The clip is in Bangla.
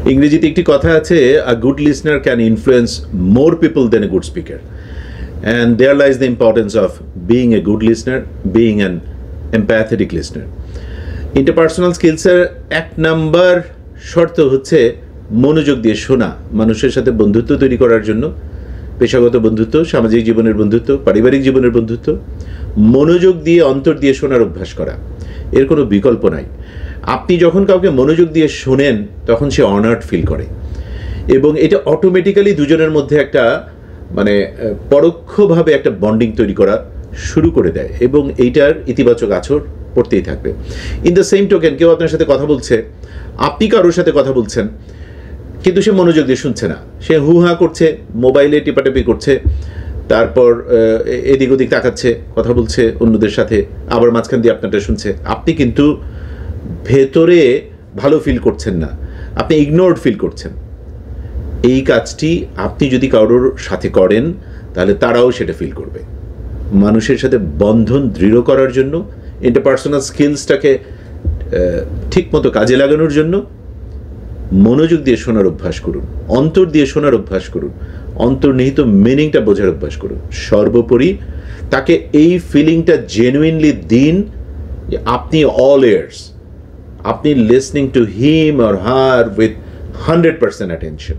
ইংরেজিতে একটি কথা আছে, a good listener can influence more people than a good speaker, and there lies the importance of being a good listener, being an empathetic listener. Interpersonal স্কিলসের 1 নাম্বার শর্ত হচ্ছে মনোযোগ দিয়ে শোনা। মানুষের সাথে বন্ধুত্ব তৈরি করার জন্য, পেশাগত বন্ধুত্ব, সামাজিক জীবনের বন্ধুত্ব, পারিবারিক জীবনের বন্ধুত্ব, মনোযোগ দিয়ে অন্তর দিয়ে শোনার অভ্যাস করা, এর কোনো বিকল্প নাই। আপনি যখন কাউকে মনোযোগ দিয়ে শোনেন তখন সে অনার্ড ফিল করে, এবং এটা অটোমেটিক্যালি দুজনের মধ্যে একটা মানে পরোক্ষভাবে একটা বন্ডিং তৈরি করা শুরু করে দেয়, এবং এইটার ইতিবাচক আচর পড়তেই থাকবে। ইন দ্য সেম টোকেন, কেউ আপনার সাথে কথা বলছে, আপনি কারোর সাথে কথা বলছেন, কিন্তু সে মনোযোগ দিয়ে শুনছে না, সে হু হা করছে, মোবাইলে টিপাটাপি করছে, তারপর এদিক ওদিক তাকাচ্ছে, কথা বলছে অন্যদের সাথে, আবার মাঝখান দিয়ে আপনারটা শুনছে। আপনি কিন্তু ভেতরে ভালো ফিল করছেন না, আপনি ইগনোরড ফিল করছেন। এই কাজটি আপনি যদি কারোর সাথে করেন তাহলে তারাও সেটা ফিল করবে। মানুষের সাথে বন্ধন দৃঢ় করার জন্য, ইন্টারপার্সোনাল স্কিলসটাকে ঠিকমতো কাজে লাগানোর জন্য মনোযোগ দিয়ে শোনার অভ্যাস করুন, অন্তর দিয়ে শোনার অভ্যাস করুন, অন্তর্নিহিত মিনিংটা বোঝার অভ্যাস করুন। সর্বোপরি তাকে এই ফিলিংটা জেনুইনলি দিন যে আপনি অল ইয়ার্স, আপনি listening to him or her with 100% attention.